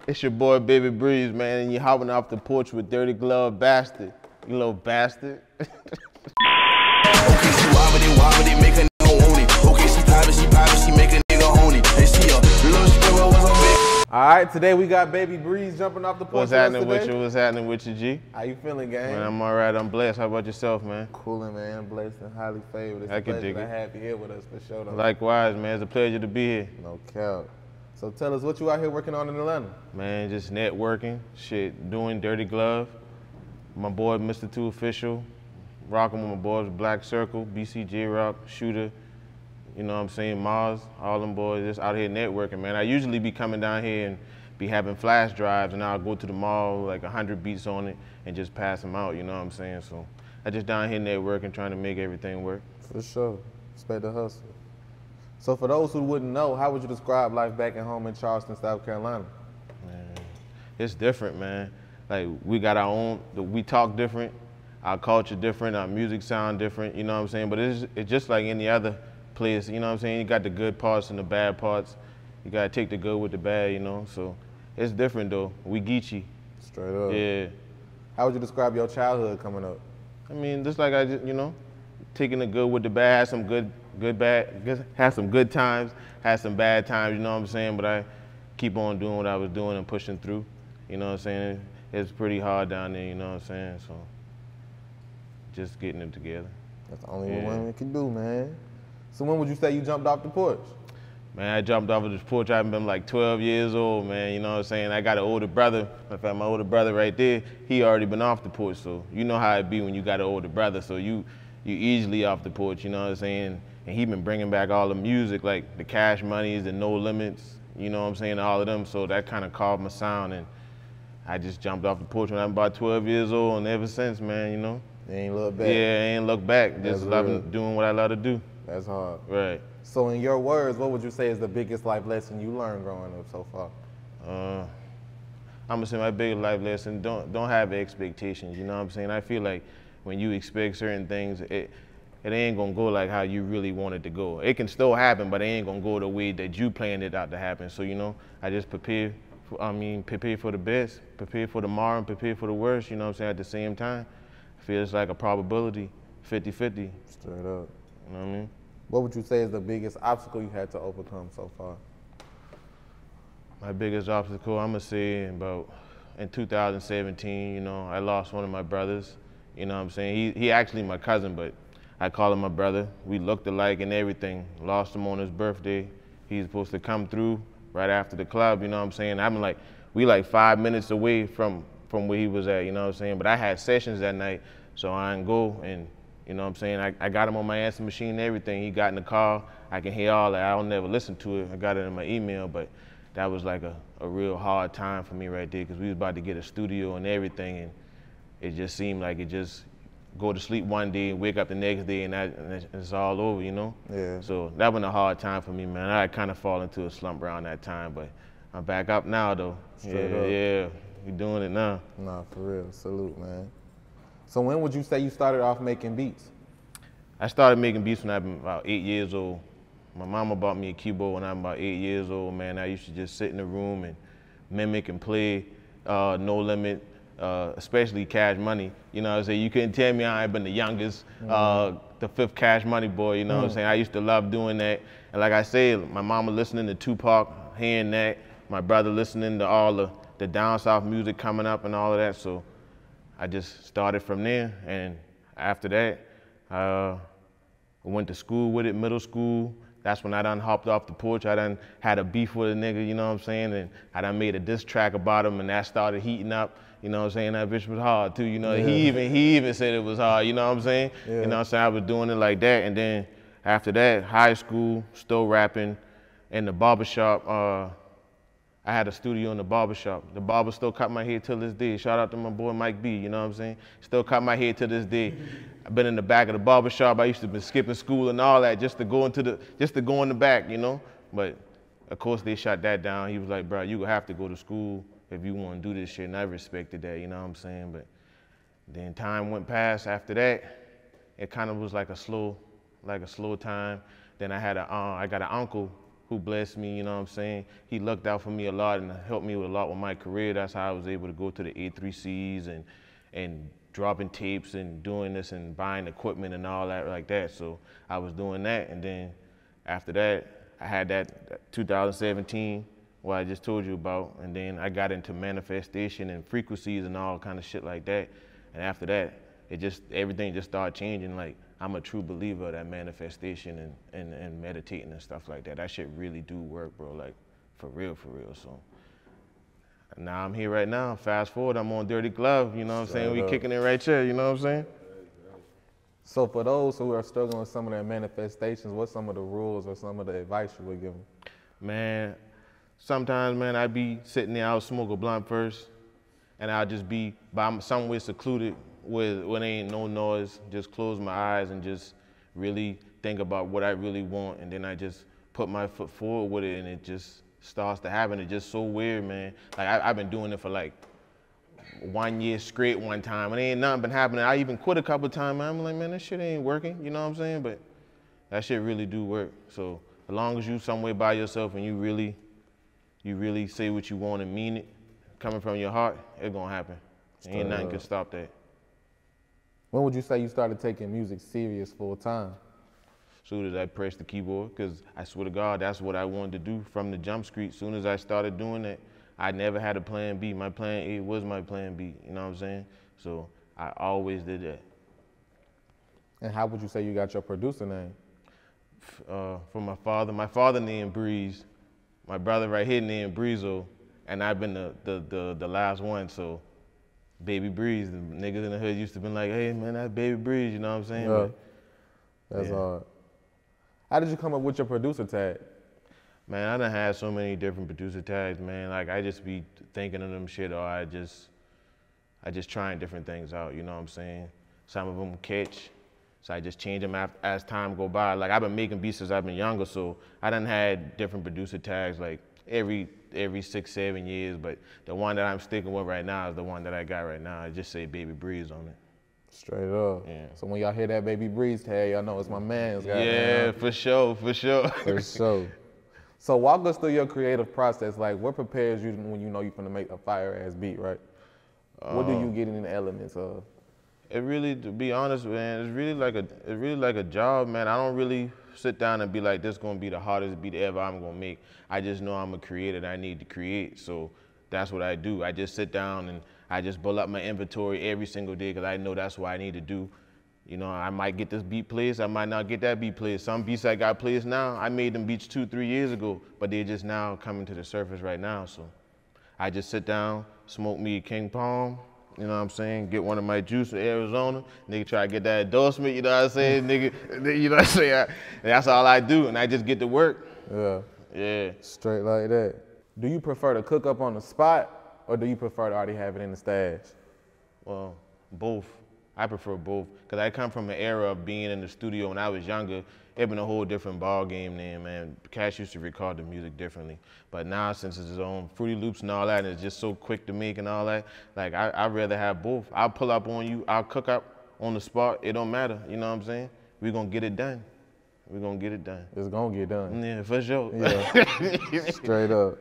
It's your boy Baby Breeze, man, and you hopping off the porch with Dirty Glove Bastard. You little bastard. Okay, she wobbly, make a nigga own it. Okay, she private, she make a nigga own it. And she a little squirrel was on bed. All right, today we got Baby Breeze jumping off the porch. What's happening with you? What's happening with you, G? How you feeling, gang? Man, I'm all right. I'm blessed. How about yourself, man? Coolin', man. Blessed and highly favored. It's I a can pleasure dig to it. have you here with us for sure. Though. Likewise, man. It's a pleasure to be here. No cap. So tell us what you out here working on in Atlanta. Man, just networking, shit, doing Dirty Glove. My boy, Mr. 2 Official, rocking with my boys, Black Circle, BCJ Rock, Shooter, you know what I'm saying, Mars, all them boys just out here networking, man. I usually be coming down here and be having flash drives, and I'll go to the mall, like 100 beats on it, and just pass them out, you know what I'm saying? So I just down here networking, trying to make everything work. For sure. Respect the hustle. So for those who wouldn't know, how would you describe life back at home in Charleston, South Carolina? Man, it's different, man. Like, we got our own, we talk different, our culture different, our music sound different, you know what I'm saying? But it's just like any other place, you know what I'm saying? You got the good parts and the bad parts. You gotta take the good with the bad, you know? So it's different though. We Geechee. Straight up. Yeah. How would you describe your childhood coming up? I mean, just like you know, taking the good with the bad, had some had some good times, had some bad times, you know what I'm saying? But I keep on doing what I was doing and pushing through, you know what I'm saying? It's pretty hard down there, you know what I'm saying? So just getting it together. That's the only one we can do, man. So when would you say you jumped off the porch? Man, I jumped off of this porch, I've been like 12 years old, man, you know what I'm saying? I got an older brother. In fact, my older brother right there, he already been off the porch, so you know how it be when you got an older brother, so you easily off the porch, you know what I'm saying? And he been bringing back all the music, like the Cash Moneys, the No Limits, you know what I'm saying, all of them, so that kind of carved my sound, and I just jumped off the porch when I was about 12 years old, and ever since, man, you know? You ain't look back. Yeah, I ain't look back, just loving doing what I love to do. That's hard. Right. So in your words, what would you say is the biggest life lesson you learned growing up so far? I'm gonna say my biggest life lesson, don't have expectations, you know what I'm saying? I feel like when you expect certain things, it ain't gonna go like how you really want it to go. It can still happen, but it ain't gonna go the way that you planned it out to happen. So, you know, I just prepare for the best, prepare for tomorrow, and prepare for the worst, you know what I'm saying, at the same time. I feel it's like a probability, 50-50. Straight up. You know what I mean? What would you say is the biggest obstacle you had to overcome so far? My biggest obstacle, I'm gonna say in 2017, you know, I lost one of my brothers, you know what I'm saying? He actually my cousin, but I call him my brother. We looked alike and everything. Lost him on his birthday. He's supposed to come through right after the club, you know what I'm saying? We like 5 minutes away from where he was at, you know what I'm saying? But I had sessions that night, so I didn't go, and you know what I'm saying? I got him on my answer machine and everything. He got in the car. I can hear all that. I don't never listen to it. I got it in my email, but that was like a real hard time for me right there, because we was about to get a studio and everything, and it just seemed like it just go to sleep one day and wake up the next day, and it's all over, you know? Yeah. So that was a hard time for me, man. I kind of fall into a slump around that time, but I'm back up now, though. Straight up. Yeah, we doing it now. Nah, for real. Salute, man. So when would you say you started off making beats? I started making beats when I was about 8 years old. My mama bought me a keyboard when I was about 8 years old, man. I used to just sit in the room and mimic and play No Limit, especially Cash Money. You know what I'm saying? You couldn't tell me I ain't been the youngest, the fifth Cash Money boy, you know what I'm saying? I used to love doing that. And like I said, my mama listening to Tupac, hearing that, my brother listening to all the down south music coming up and all of that. So I just started from there, and after that, I went to school with it, middle school. That's when I done hopped off the porch. I done had a beef with a nigga, you know what I'm saying? And I done made a diss track about him, and that started heating up. You know what I'm saying? That bitch was hard too, you know? Yeah. He even said it was hard, you know what I'm saying? Yeah. You know what I'm saying? I was doing it like that, and then after that, high school, still rapping. In the barbershop, I had a studio in the barbershop. The barber still cut my hair till this day. Shout out to my boy Mike B, you know what I'm saying? Still cut my hair till this day. I've been in the back of the barbershop. I used to be skipping school and all that just to go in the back, you know? But of course they shut that down. He was like, bro, you gonna have to go to school if you wanna do this shit, and I respected that, you know what I'm saying? But then time went past after that. It kind of was like a slow time. Then I got an uncle who blessed me, you know what I'm saying? He looked out for me a lot and helped me with a lot with my career. That's how I was able to go to the A3Cs and dropping tapes and doing this and buying equipment and all that like that. So I was doing that, and then after that, I had that 2017, what I just told you about, and then I got into manifestation and frequencies and all kind of shit like that. And after that, everything just started changing. Like, I'm a true believer of that manifestation and meditating and stuff like that. That shit really do work, bro, like for real, for real. So now I'm here right now. Fast forward, I'm on Dirty Glove, you know what I'm saying? We kicking it right here, you know what I'm saying? So for those who are struggling with some of their manifestations, what's some of the rules or some of the advice you would give them? Man, sometimes, man, I'd be sitting there, I'll smoke a blunt first, and I'll just be somewhere secluded where there ain't no noise, just close my eyes and just really think about what I really want, and then I just put my foot forward with it, and it just starts to happen. It's just so weird, man. Like, I've been doing it for like 1 year straight one time, and ain't nothing been happening. I even quit a couple times, man. I'm like, man, this shit ain't working, you know what I'm saying? But that shit really do work. So as long as you somewhere by yourself and you really say what you want and mean it, coming from your heart, it's gonna happen. Ain't nothing can stop that. When would you say you started taking music serious full time? Soon as I pressed the keyboard, because I swear to God, that's what I wanted to do from the jump street. Soon as I started doing that, I never had a plan B. My plan A was my plan B, you know what I'm saying? So I always did that. And how would you say you got your producer name? From my father. My father named Breeze. My brother right here named Breezo. And I've been the last one, so Baby Breeze. The niggas in the hood used to be like, hey man, that's Baby Breeze, you know what I'm saying? Yeah. That's hard. How did you come up with your producer tag? Man, I done had so many different producer tags, man. Like, I just be thinking of them shit, or I just trying different things out, you know what I'm saying? Some of them catch, so I just change them as time go by. Like, I've been making beats since I've been younger, so I done had different producer tags, like, every 6, 7 years, but the one that I'm sticking with right now is the one that I got right now. I just say Baby Breeze on it. Straight up. Yeah. So when y'all hear that Baby Breeze tag, y'all know it's my man's guy. Yeah, for sure, for sure. For sure. So walk us through your creative process. Like, what prepares you when you know you're gonna make a fire-ass beat, right? What do you get in the elements of? It really, to be honest, man, it's really like a job, man. I don't really sit down and be like, this is gonna be the hardest beat ever I'm gonna make. I just know I'm a creator and I need to create, so that's what I do. I just sit down and I just build up my inventory every single day because I know that's what I need to do. You know, I might get this beat placed, I might not get that beat placed. Some beats I got placed now, I made them beats 2, 3 years ago, but they're just now coming to the surface right now. So I just sit down, smoke me a King Palm, you know what I'm saying? Get one of my juice in Arizona. Nigga try to get that endorsement, you know what I'm saying? Nigga, you know what I'm saying? That's all I do, and I just get to work. Yeah. Yeah. Straight like that. Do you prefer to cook up on the spot, or do you prefer to already have it in the stash? Well, both. I prefer both, because I come from an era of being in the studio when I was younger. It been a whole different ball game then, man. Kash used to record the music differently. But now, since it's his own Fruity Loops and all that, and it's just so quick to make and all that, like, I'd rather have both. I'll pull up on you, I'll cook up on the spot, it don't matter, you know what I'm saying? We're gonna get it done. We're gonna get it done. It's gonna get done. Yeah, for sure. Yeah. Straight up.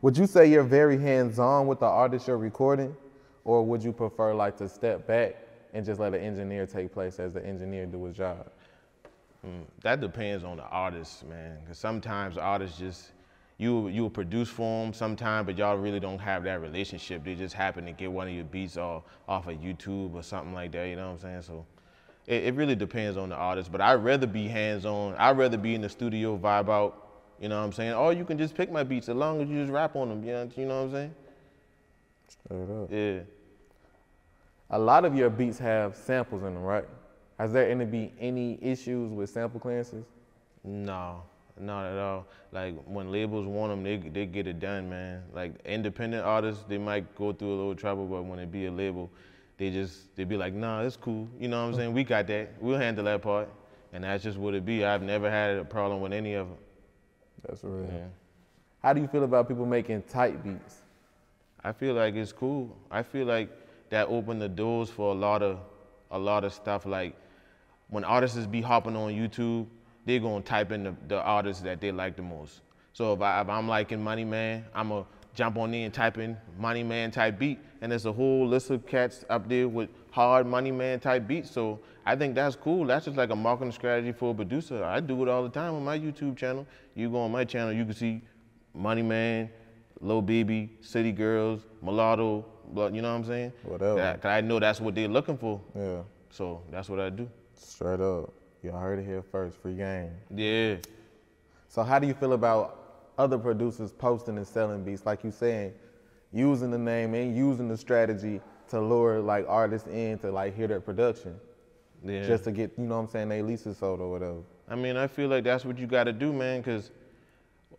Would you say you're very hands-on with the artist you're recording, or would you prefer like to step back and just let the engineer take place as the engineer do his job? That depends on the artist, man. Because sometimes artists just, you'll produce for them sometime, but y'all really don't have that relationship. They just happen to get one of your beats off of YouTube or something like that, you know what I'm saying? So it really depends on the artist, but I'd rather be hands-on. I'd rather be in the studio, vibe out, you know what I'm saying? Or you can just pick my beats as long as you just rap on them, you know what I'm saying? Straight up. Yeah. A lot of your beats have samples in them, right? Has there any issues with sample clearances? No, not at all. Like, when labels want them, they get it done, man. Like, independent artists, they might go through a little trouble, but when it be a label, they be like, nah, it's cool. You know what I'm saying? We got that. We'll handle that part. And that's just what it be. I've never had a problem with any of them. That's real. Yeah. How do you feel about people making tight beats? I feel like it's cool. I feel like that opened the doors for a lot of stuff. Like, when artists be hopping on YouTube, they're gonna type in the artists that they like the most. So if I'm liking Money Man, I'm gonna jump on there and type in Money Man type beat, and there's a whole list of cats up there with hard Money Man type beats. So I think that's cool. That's just like a marketing strategy for a producer. I do it all the time on my YouTube channel. You go on my channel, you can see Money Man, Lil Baby, City Girls, Mulatto, you know what I'm saying? Whatever. I know that's what they're looking for. Yeah. So that's what I do. Straight up. Y'all heard it here first, free game. Yeah. So how do you feel about other producers posting and selling beats, like you saying, using the name and using the strategy to lure like artists in to like hear their production, just to get, you know what I'm saying, they leases sold or whatever? I mean, I feel like that's what you got to do, man, because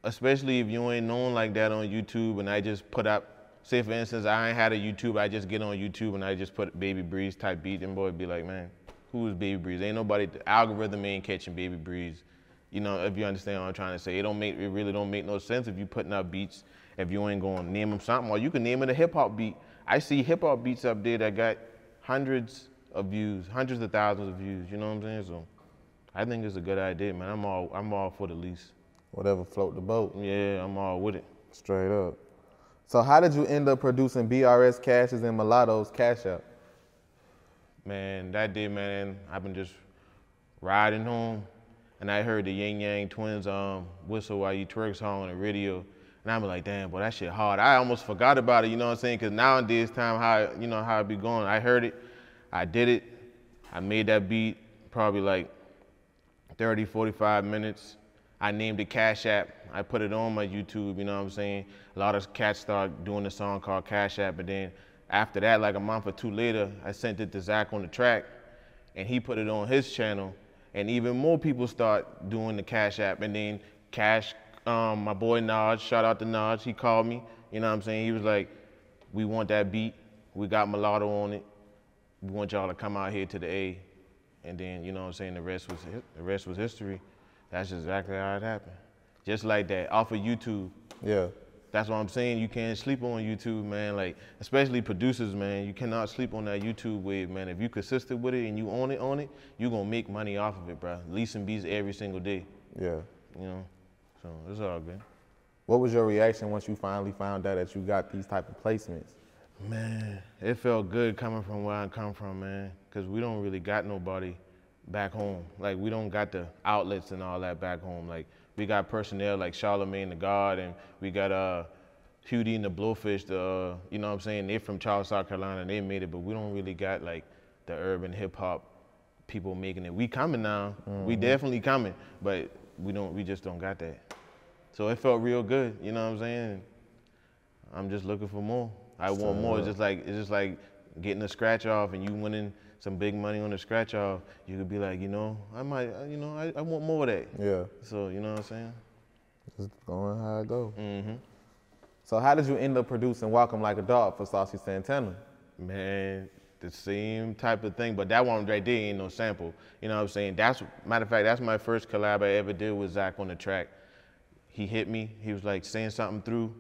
especially if you ain't known like that on YouTube, and I just put up, say for instance, I ain't had a YouTube, I just get on YouTube and I just put Baby Breeze type beat, and boy be like, man, who is Baby Breeze? Ain't nobody, the algorithm ain't catching Baby Breeze. You know, if you understand what I'm trying to say. It really don't make no sense if you putting up beats, if you ain't gonna name them something, or you can name it a hip hop beat. I see hip hop beats up there that got hundreds of views, hundreds of thousands of views, you know what I'm saying? So I think it's a good idea, man. I'm all for the lease. Whatever float the boat. Yeah, I'm all with it. Straight up. So how did you end up producing BRS Kash's and Mulatto's Kash App? Man, that day, man, I've been just riding home, and I heard the Yang Yang Twins Whistle While You Twerk song on the radio, and I'm like, damn, boy, that shit hard. I almost forgot about it, you know what I'm saying? Because nowadays time, how it be going. I heard it, I did it, I made that beat probably like 30, 45 minutes. I named it Kash App. I put it on my YouTube, you know what I'm saying? A lot of cats start doing a song called Kash App, and then after that, like a month or two later, I sent it to Zach on the track, and he put it on his channel, and even more people start doing the Kash App. And then Cash, my boy Naj, shout out to Naj, he called me, you know what I'm saying? He was like, we want that beat, we got Mulatto on it, we want y'all to come out here to the A. And then, you know what I'm saying, the rest was history. That's exactly how it happened. Just like that, off of YouTube. Yeah. That's what I'm saying, you can't sleep on YouTube, man. Like, especially producers, man, you cannot sleep on that YouTube wave, man. If you consistent with it and you own it, you gonna make money off of it, bro. Leasing beats every single day. Yeah. You know, so it's all good. What was your reaction once you finally found out that you got these type of placements? Man, it felt good coming from where I come from, man, because we don't really got nobody back home. Like, we don't got the outlets and all that back home. Like, we got personnel like Charlemagne the God, and we got Hughie and the Blowfish, you know what I'm saying? They're from Charleston, South Carolina, and they made it, but we don't really got like the urban hip hop people making it. We coming now, we definitely coming, but we just don't got that. So it felt real good, you know what I'm saying? I'm just looking for more. I want more. It's just like getting a scratch off and you winning some big money on the scratch off. You could be like, you know, I want more of that. Yeah. So, you know what I'm saying? Just going how it go. Mm-hmm. So how did you end up producing Walk 'Em Like a Dog for Saucy Santana? Man, the same type of thing, but that one right there ain't no sample. You know what I'm saying? Matter of fact, that's my first collab I ever did with Zach on the track. He hit me, he was like saying something through.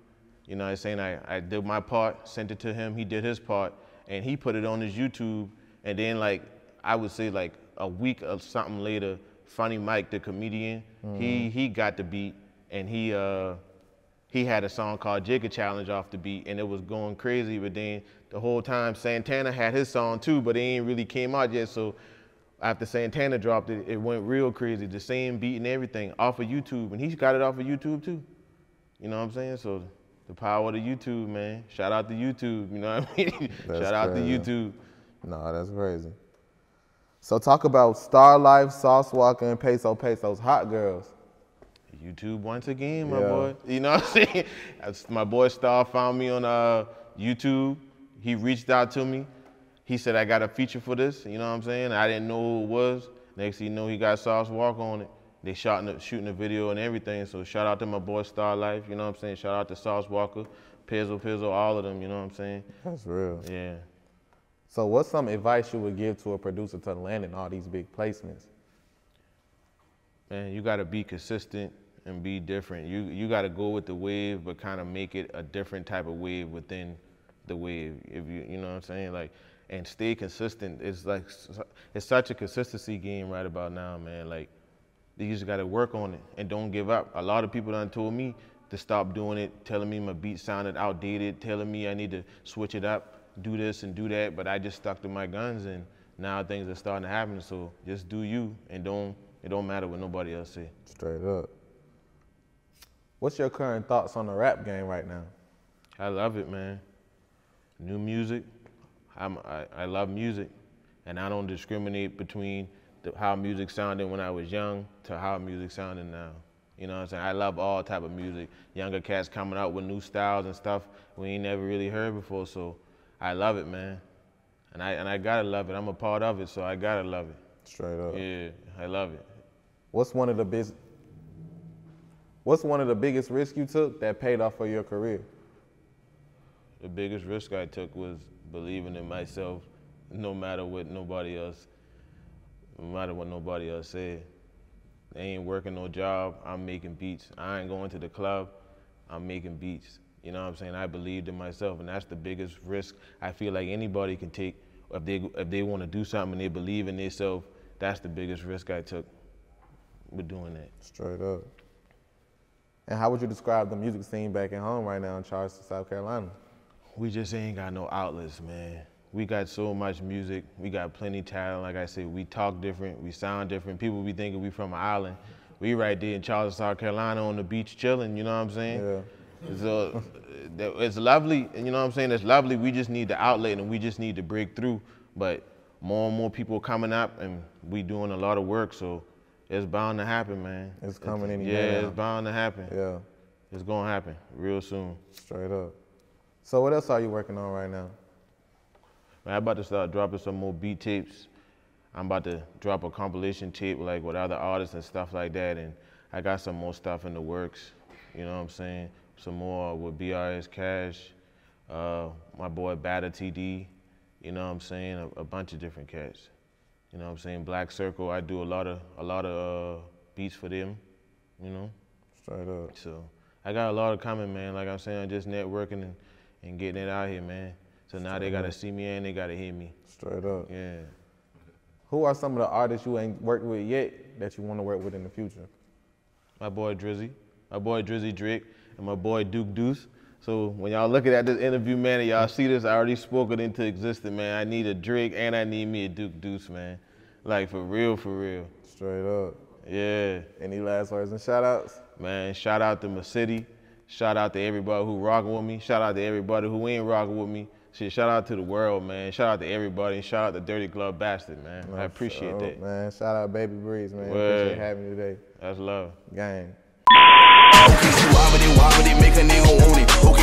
You know what I'm saying? I did my part, sent it to him, he did his part, and he put it on his YouTube. And then, like, I would say like a week or something later, Funny Mike, the comedian, he got the beat, and he had a song called Jigga Challenge off the beat, and it was going crazy. But then the whole time Santana had his song too, but it ain't really came out yet. So after Santana dropped it, it went real crazy. The same beat and everything off of YouTube, and he got it off of YouTube too. You know what I'm saying? So the power of the YouTube, man. Shout out to YouTube, you know what I mean? Shout out to YouTube. No, that's crazy. So talk about Starr Lyfe, Sauce Walka, and Peso's Hot Girls. YouTube once again, my boy. You know what I'm saying? My boy Starr found me on YouTube. He reached out to me. He said, I got a feature for this, you know what I'm saying? I didn't know who it was. Next thing you know, he got Sauce Walka on it. They shooting the video and everything, so shout out to my boy Starr Lyfe, you know what I'm saying? Shout out to Sauce Walka, Pizzo, all of them, you know what I'm saying? That's real. Yeah. So what's some advice you would give to a producer to land in all these big placements? Man, you gotta be consistent and be different. You gotta go with the wave, but kind of make it a different type of wave within the wave. If you know what I'm saying? Like, and stay consistent. It's such a consistency game right about now, man. Like, You just gotta work on it and don't give up. A lot of people done told me to stop doing it, telling me my beat sounded outdated, telling me I need to switch it up, do this and do that, but I just stuck to my guns, and now things are starting to happen. So just do you, and it don't matter what nobody else say. Straight up. What's your current thoughts on the rap game right now? I love it, man. New music, I love music, and I don't discriminate between how music sounded when I was young to how music sounding now. You know what I'm saying? I love all type of music. Younger cats coming out with new styles and stuff we ain't never really heard before, so I love it, man. And I gotta love it. I'm a part of it, so I gotta love it. Straight up. Yeah, I love it. What's one of the biggest risks you took that paid off for your career? The biggest risk I took was believing in myself, no matter what nobody else said. I ain't working no job, I'm making beats. I ain't going to the club, I'm making beats. You know what I'm saying? I believed in myself, and that's the biggest risk I feel like anybody can take. If they want to do something and they believe in themselves, that's the biggest risk I took with doing that. Straight up. And how would you describe the music scene back at home right now in Charleston, South Carolina? We just ain't got no outlets, man. We got so much music. We got plenty of talent. Like I said, we talk different. We sound different. People be thinking we from an island. We right there in Charleston, South Carolina on the beach chilling, you know what I'm saying? Yeah. So it's lovely, you know what I'm saying? It's lovely. We just need the outlet and we just need to break through. But more and more people coming up and we doing a lot of work, so it's bound to happen, man. It's coming in. Yeah, it's bound to happen. Yeah. It's gonna happen real soon. Straight up. So what else are you working on right now? Man, I'm about to start dropping some more beat tapes. I'm about to drop a compilation tape like with other artists and stuff like that, and I got some more stuff in the works, you know what I'm saying? Some more with BRS Kash, my boy Batter TD, you know what I'm saying? A bunch of different cats, you know what I'm saying? Black Circle, I do a lot of beats for them, you know? Straight up. So I got a lot of coming, man. Like I'm saying, just networking and getting it out here, man. So now they gotta see me and they gotta hear me. Straight up. Yeah. Who are some of the artists you ain't worked with yet that you want to work with in the future? My boy Drizzy Drake, and my boy Duke Deuce. So when y'all looking at this interview, man, and y'all see this, I already spoke it into existence, man. I need a Drake and I need me a Duke Deuce, man. Like for real, for real. Straight up. Yeah. Any last words and shout outs? Man, shout out to my city. Shout out to everybody who rocking with me. Shout out to everybody who ain't rocking with me. Shit, shout out to the world, man. Shout out to everybody. And shout out to Dirty Glove Bastard, man. I appreciate that. Man, shout out Baby Breeze, man. Word. Appreciate having you today. That's love. Gang. Okay, she wobbly, make a nigga want it. Okay.